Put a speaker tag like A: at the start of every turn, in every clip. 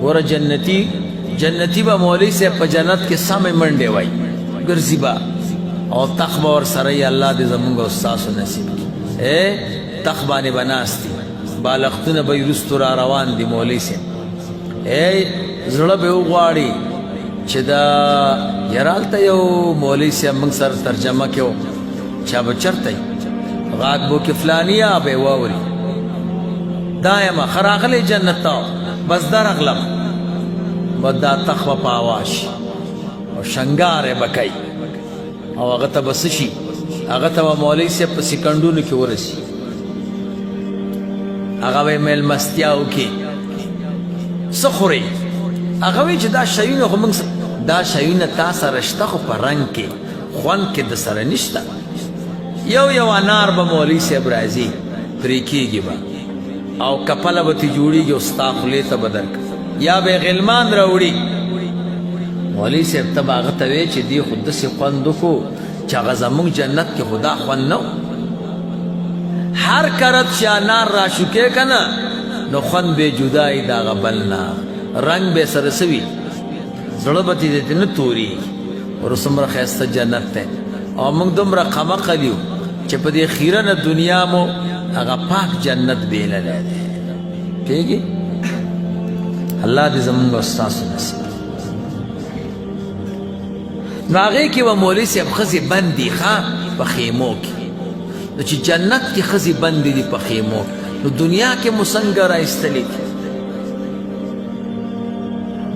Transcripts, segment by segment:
A: ګوره جنتی به مولوی صاحب په جنت کې سمې منډې وایي ګرځي به او تخ به ورسره یې الله دې زمونږ او ستاسو نصیب کړي تخ باندې به ناست دي بالښتونه به یې وروستو را روان دي مولوی صاحب زړه به وغواړي چې دا یاره هلته یو مولوی صاحب موږ سره ترجمه کې و چا به چېرته غاږ بو کې فلانیه به یې واوري دا یمه ښه راغلی جنت ته بس درغلم به دا تخ به په هوا شي او شنګار یې به کوي او هغه ته به څه شي هغه ته به مولوی صاحب په سکندونو کې ورسي هغه به یې میلمستیا وکړي څه خورئ هغه وایي چې دا شیونه خو موږ دا شیونه تا سره شته خو په رنګ کې خوند کې د سره نشته یو انار به مولوی صاحب راځي پرې کېږي به او کپله به ترې جوړېږي او ستا خولې ته به درکړي یا به یې غلمان راوړي مولوی صاحب ته به هغه ته وایې چې دې خو داسې خوند وکړو چې هغه زموږ جنت کې خو دا خوند نه و هر کرت چې انار راشوکې که نه نو خوند به جدایي د هغه بل نه رنګ به سره سوي زړه به دې نه تورېږي ورو څومره ښایسته جنت دی او موږ دومره قمقل یو چې په دې خیرنه دنیا مو هغه پاک جنت بیللی دی پوهېږي الله دې زموږ او ستاسو نصیب نو هغې کې به مولوي صاحب ښځې بندي ښه په خیمو کې نو چې جنت کې ښځې بندې دي په خیمو کې نو دنیا کې مو څنګه رایستلې دي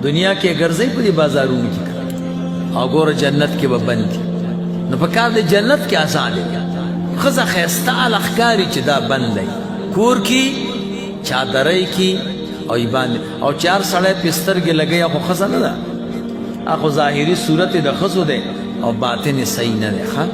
A: دنیا کې ګرځئ په دې بازارونو کې او ګوره جنت کې به بند دي نو په کار د جنت کې آسان دی ښځه ښایسته هله ښکاري چې دا بند دی کور کې چادرۍ کې او یې باندې او چې هر سړی پې سترګې لګوي خو ښځه نه ده هغه خو ظاهري صورت یې د ښځو دی او باطن یې صحیح نه دی ښه